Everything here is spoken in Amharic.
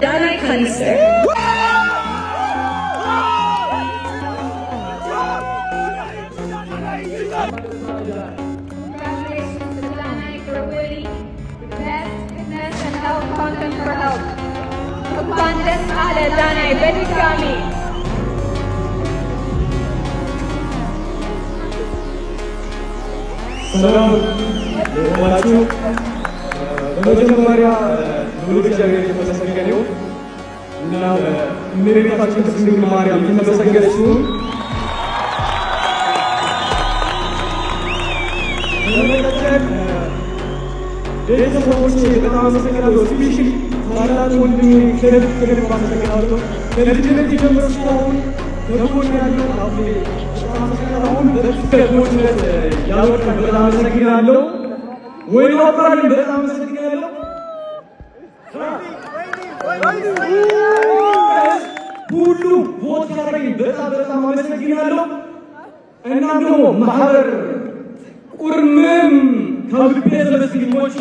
Danai Kanister. Congratulations to Danai for winning Best Fitness and Health Content for Health. Magpandas ala Danai, beti kami. ሰላም ለሁላችሁ። በመጀመሪያ ልዑል እግዚአብሔር የተመሰገነ ይሁን እና እመቤታችን ቅድስት ድንግል ማርያም የተመሰገነች ይሁን። በመቀጠል ቤተሰቦቼ በጣም አመሰግናለሁ። ስፔሻሊ ታላቅ ወንድሜ ከልብ አመሰግናለሁ። ከልጅነት ጀምሮ እስካሁን ከጎን ያለው አብሬ በጣም አመሰግናለሁ። አሁን በትክክልነት ያወጣን በጣም አመሰግናለሁ። ወይኔ አብራሪም በጣም አመሰግናለሁ። ሁሉ ቦታ ላይ በጣም አመሰግናለሁ። እና ደግሞ ማህበር ቁርምም ከልቤ ተመስግኖች